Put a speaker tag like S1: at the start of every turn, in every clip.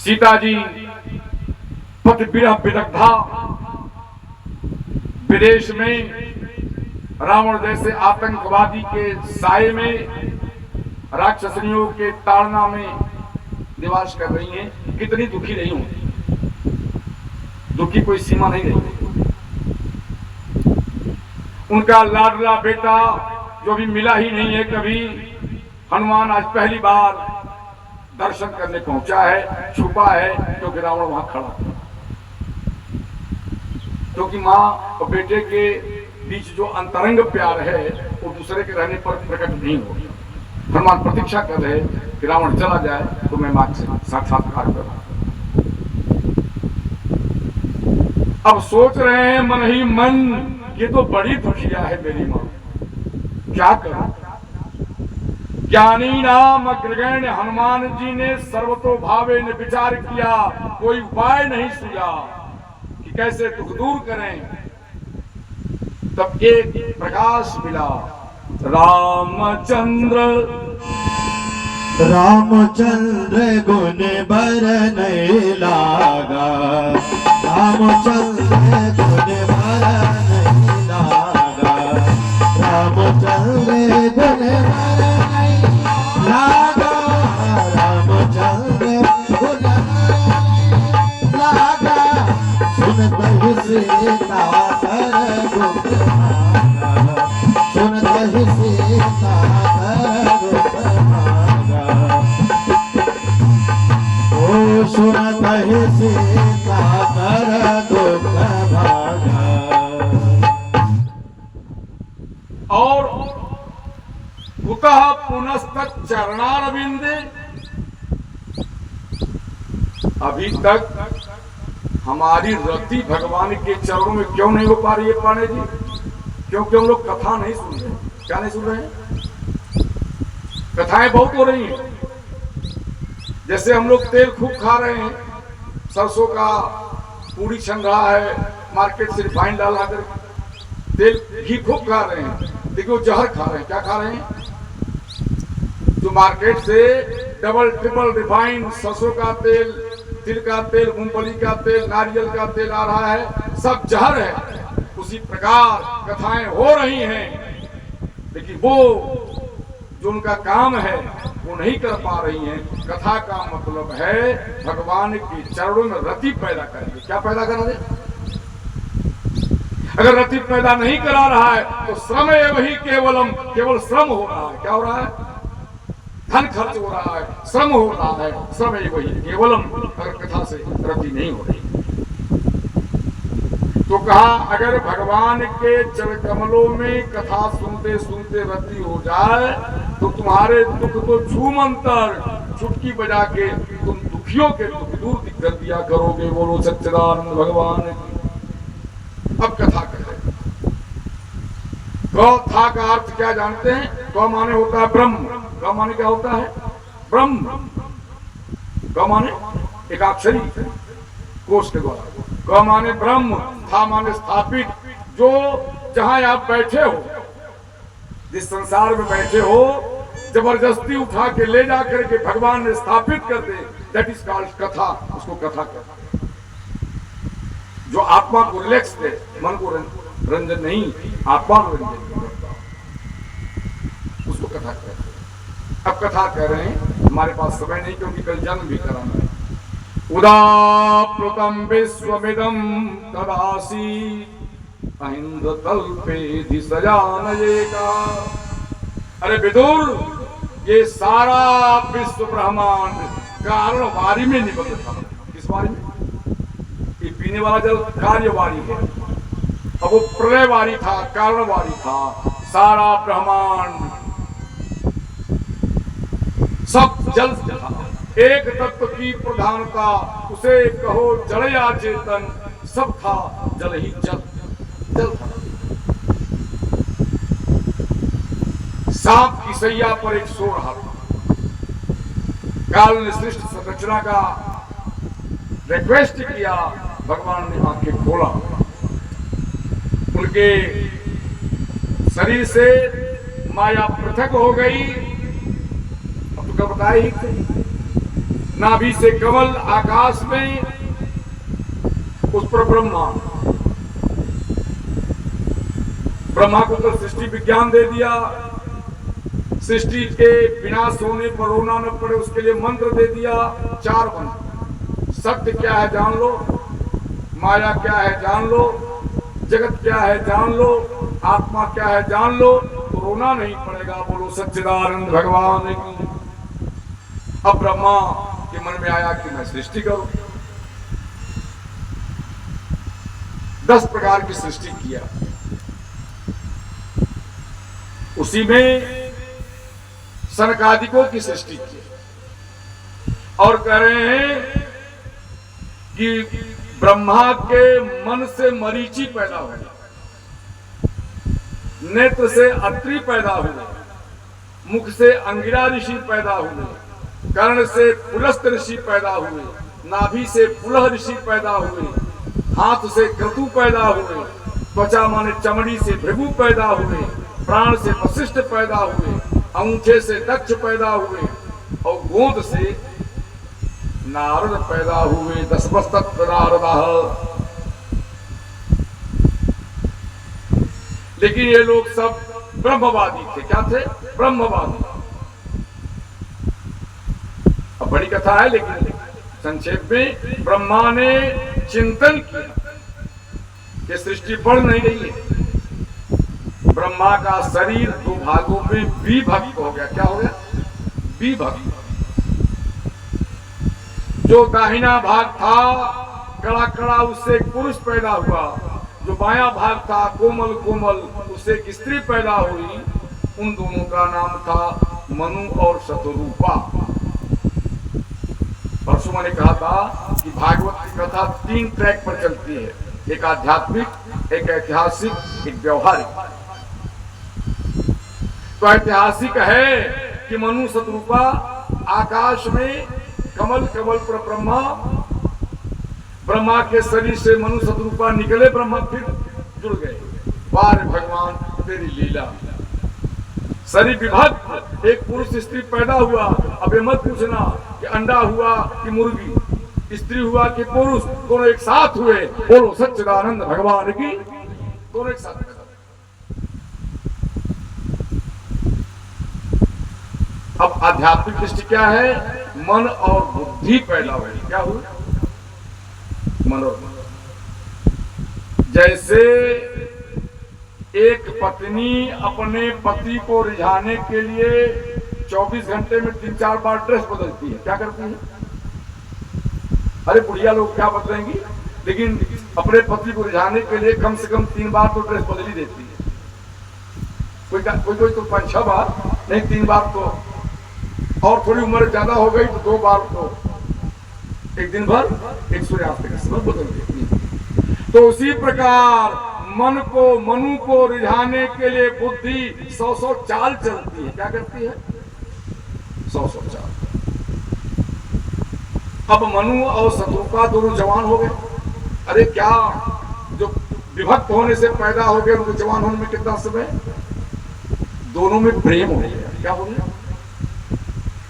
S1: सीता जी पति विरह विदग्धा विदेश में रावण जैसे आतंकवादी के साए में राक्षसनियों के ताड़ना में निवास कर रही हैं। कितनी दुखी रही होंगी, दुखी कोई सीमा नहीं रही। उनका लाडला बेटा जो भी मिला ही नहीं है कभी, हनुमान आज पहली बार दर्शन करने पहुंचा है, छुपा है क्योंकि रावण वहां खड़ा था। क्योंकि मां और बेटे के बीच जो अंतरंग प्यार है वो दूसरे के रहने पर प्रकट नहीं हो। हनुमान प्रतीक्षा कर रहे कि रावण चला जाए तो मैं मां से साक्षात्कार करूं। अब सोच रहे हैं मन ही मन, ये तो बड़ी दुखिया है मेरी मां, क्या करूं। ज्ञानी नाम अग्रगण्य हनुमान जी ने सर्वतोभावे ने विचार किया, कोई उपाय नहीं सूझा कि कैसे दुख दूर करें। तब एक प्रकाश मिला, रामचंद्र
S2: गुण बरन लागा, रामचंद्र गुण बरन लागा, रामचंद्र गुण बरन लागा, रामचंद्र गुण लागा, सुनत ही सीता कर दुख भागा, सुनत ही सीता कर दुख भागा, ओ सुनत ही सीता कर दुख भागा।
S1: और कुतः पुनस्तक चरणारविंदे, अभी तक हमारी रति भगवान के चरणों में क्यों नहीं हो पा रही है पांडे जी? क्योंकि हम लोग कथा नहीं सुन रहे। क्या नहीं सुन रहे हैं? कथाएं बहुत हो रही हैं। जैसे हम लोग तेल खूब खा रहे हैं, सरसों का पूरी छन रहा है, मार्केट से रिफाइंड डाला कर तेल घी खूब खा रहे हैं, देखिए वो जहर खा रहे हैं। क्या खा रहे हैं? जो मार्केट से डबल ट्रिपल रिफाइंड सरसों का तेल, तिल का तेल, मूंगफली का तेल, नारियल का तेल आ रहा है, सब जहर है। उसी प्रकार कथाएं हो रही हैं, लेकिन वो जो उनका काम है वो नहीं कर पा रही हैं। कथा का मतलब है भगवान के चरणों में रति पैदा करेंगे। क्या पैदा करा दे? अगर रति पैदा नहीं करा रहा है तो श्रम एवं ही केवलम, केवल श्रम हो रहा है। क्या हो रहा है? धन खर्च हो रहा है, श्रम हो रहा है, श्रम एवं ही केवलम। अगर कथा से रति नहीं हो रही तो कहा, अगर भगवान के चरण कमलों में कथा सुनते सुनते रति हो जाए तो तुम्हारे दुख को छूमंतर चुटकी बजा के तुम दुखियों के दुख दूर कर दिया करोगे। बोलो सच्चिदानंद भगवान की। अब कथा करें। कथा का अर्थ क्या जानते हैं? क माने होता है ब्रह्म। क माने क्या होता है? ब्रह्म। क माने एकाक्षरी कोश के द्वारा। क माने ब्रह्म, था माने स्थापित। जो जहां आप बैठे हो, जिस संसार में बैठे हो, जबरदस्ती उठा के ले जा करके भगवान ने स्थापित कर दे, दैट इज कॉल्ड कथा। उसको कथा कहते हैं। जो आत्मा को रिलैक्स दे, मन को रंजन नहीं, आत्मा को रंजन करता, उसको कथा कहते हैं। अब कथा कह रहे हैं, हमारे पास समय नहीं क्योंकि कल जन्म भी कराना है। उदाप्लुतं विश्वमिदं तदासी अहिंद तल्पे दिशयानयेका। अरे विदुर, ये सारा विश्व ब्रह्मांड कारणवारी में निबद्ध था। किस वारी में? ये पीने वाला जल कार्यवारी है, अब वो प्रलयवारी था, कारणवारी था। सारा ब्रह्मांड सब जल था। एक तत्व की प्रधानता, उसे कहो जड़ या चेतन, सब था जल ही जल। जल था। सांप की सैया पर एक सो रहा था। काल ने सृष्टि संरचना का रिक्वेस्ट किया, भगवान ने आंखें खोला। उनके शरीर से माया पृथक हो गई। अब तो क्या बताया ही नाभि से कमल, आकाश में, उस पर ब्रह्मा को तो सृष्टि विज्ञान दे दिया। सृष्टि के विनाश होने पर रोना न पड़े उसके लिए मंत्र दे दिया, 4 मंत्र। सत्य क्या है जान लो, माया क्या है जान लो, जगत क्या है जान लो, आत्मा क्या है जान लो, तो रोना नहीं पड़ेगा। बोलो सच्चिदानंद भगवान की। अब ब्रह्मा के मन में आया कि मैं सृष्टि करूं। 10 प्रकार की सृष्टि किया। उसी में सनकादिकों की सृष्टि की और कह रहे हैं कि ब्रह्मा के मन से मरीचि पैदा हुए, नेत्र से अत्रि पैदा हुए, मुख से अंगिरा ऋषि पैदा हुए, कर्ण से पुलस्त ऋषि पैदा हुए, नाभि से पुलह ऋषि पैदा हुए, हाथ से क्रतु पैदा हुए, त्वचा माने चमड़ी से भृगु पैदा हुए, प्राण से वशिष्ठ पैदा हुए, अंगूठे से दक्ष पैदा हुए और गोद से नारद पैदा हुए। 10 नारद। लेकिन ये लोग सब ब्रह्मवादी थे। क्या थे? ब्रह्मवादी। अब बड़ी कथा है लेकिन संक्षेप में ब्रह्मा ने चिंतन किया कि सृष्टि बढ़ नहीं रही है। ब्रह्मा का शरीर 2 भागों में विभक्त हो गया। क्या हो गया? विभक्त। जो दाहिना भाग था कड़ा कड़ा, उससे एक पुरुष पैदा हुआ। जो बायां भाग था कोमल कोमल, उससे एक स्त्री पैदा हुई। उन दोनों का नाम था मनु और शतरूपा। परसों मैंने कहा था कि भागवत की कथा 3 ट्रैक पर चलती है, एक आध्यात्मिक, एक ऐतिहासिक, एक व्यवहारिक। तो ऐतिहासिक है कि मनु शतरूपा, आकाश में कमल, कमल पर ब्रह्मा, ब्रह्मा के शरीर से मनु शतरूपा निकले, ब्रह्मा फिर जुड़ गए। वाह भगवान तेरी लीला। शरीर विभक्त, एक पुरुष स्त्री पैदा हुआ। अब ये मत पूछना कि अंडा हुआ कि मुर्गी, स्त्री हुआ कि पुरुष, दोनों एक साथ हुए। बोलो सच्चिदानंद भगवान की। दोनों एक साथ। अब आध्यात्मिक दृष्टि क्या है? मन और बुद्धि पैदा हुई। क्या हुई? मन और बुद्धि। जैसे एक पत्नी अपने पति को रिझाने के लिए 24 घंटे में 3-4 बार ड्रेस बदलती है। क्या करती है? अरे बुढ़िया लोग क्या बदलेंगी, लेकिन अपने पति को रिझाने के लिए कम से कम 3 बार तो ड्रेस बदल ही देती है। कोई तो 5-6 बार नहीं, 3 बार तो, और थोड़ी उम्र ज्यादा हो गई तो 2 बार तो, एक दिन भर, एक सूर्यास्त का समय बदल देती है। तो उसी प्रकार मनु को रिझाने के लिए बुद्धि 100 चाल चलती है। क्या करती है? 100 चाल। अब मनु और शतरूपा दोनों जवान हो गए। अरे क्या, जो विभक्त होने से पैदा हो गए उनको जवान होने में कितना समय? दोनों में प्रेम हो गया। क्या हो गया?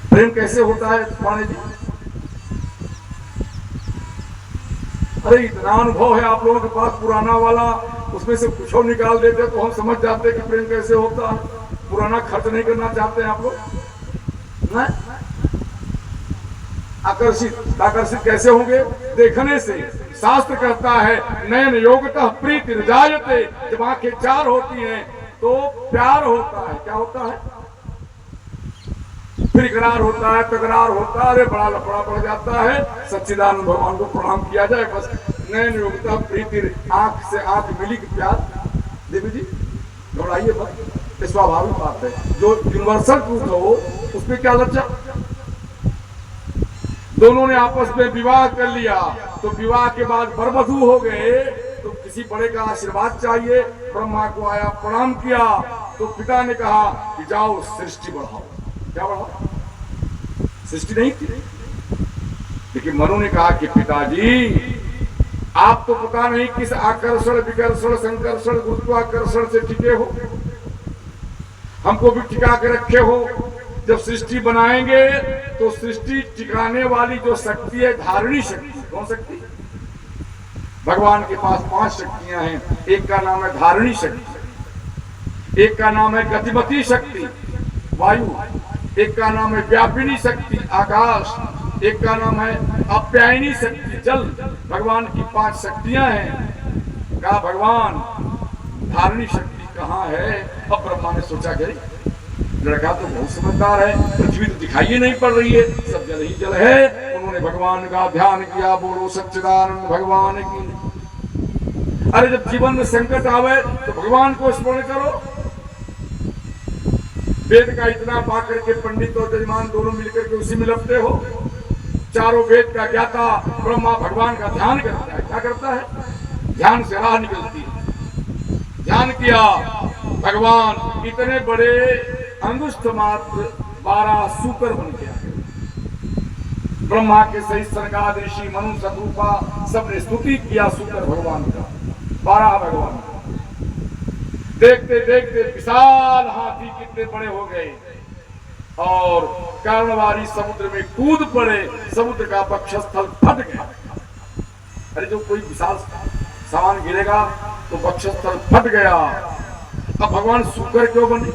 S1: प्रेम कैसे होता है माने जी? अरे इतना अनुभव है आप लोगों के पास पुराना वाला, उसमें से कुछ और निकाल देते तो हम समझ जाते कि प्रेम कैसे होता है। पुराना खर्च नहीं करना चाहते हैं आप लोग? आकर्षित कैसे होंगे? देखने से। शास्त्र कहता है नयन योगतः प्रीति जायते। जब आंखें 4 होती हैं तो प्यार होता है। क्या होता है? फिर इकरार होता है, तकरार होता है, अरे बड़ा लफड़ा पड़ जाता है। सच्चिदानंद भगवान को प्रणाम किया जाए बस। नयन योगता प्रीति, आंख से आंख मिली कि प्यार। देवी जी घबराइए बस, ये स्वाभाविक बात है। जो यूनिवर्सल ट्रूथ हो उसमें क्या लज्जा? दोनों ने आपस में विवाह कर लिया तो विवाह के बाद बरबधू हो गए तो किसी बड़े का आशीर्वाद चाहिए। ब्रह्मा को आया, प्रणाम किया तो पिता ने कहा कि जाओ सृष्टि बढ़ाओ। क्या बढ़ाओ? सृष्टि नहीं थी। लेकिन मनु ने कहा कि पिताजी आप तो पता नहीं किस आकर्षण, विकर्षण, संकर्षण, गुरुत्वाकर्षण से टिके हो, हमको भी टिका के रखे हो। जब सृष्टि बनाएंगे तो सृष्टि टिकाने वाली जो शक्ति है, धारणी शक्ति, कौन शक्ति? भगवान के पास 5 शक्तियां हैं। एक का नाम है धारणी शक्ति, एक का नाम है गतिमती शक्ति वायु, एक का नाम है व्यापिनी शक्ति आकाश, एक का नाम है अप्यायनी शक्ति जल। भगवान की 5 शक्तियां हैं। कहा भगवान धारणी शक्ति कहाँ है? अब ब्रह्मा ने सोचा कि लड़का तो बहुत समझदार है, पृथ्वी तो दिखाई नहीं पड़ रही है, सब जल ही जल है। उन्होंने भगवान का ध्यान किया, बोलो सच्चिदानंद भगवान की। अरे जब जीवन में संकट आवे तो भगवान को स्मरण करो। वेद का इतना पाकर के पंडित और यजमान दोनों मिलकर के उसी में लपटे हो। चारों वेद का ज्ञाता ब्रह्मा भगवान का ध्यान करता है। क्या करता है? ध्यान से राह निकलती है। ध्यान किया, भगवान इतने बड़े अंगुष्ठ मात्र 12 सूकर बन गया। ब्रह्मा के सहित सनकादि ऋषि मनु शतरूपा सबने स्तुति किया सूकर भगवान का, 12 भगवान। देखते देखते विशाल हाथी कितने बड़े हो गए और कर्णवारी समुद्र में कूद पड़े। समुद्र का वक्षस्थल फट गया। अरे जो कोई विशाल सामान गिरेगा तो वक्षस्थल फट गया। अब भगवान सूकर क्यों बने?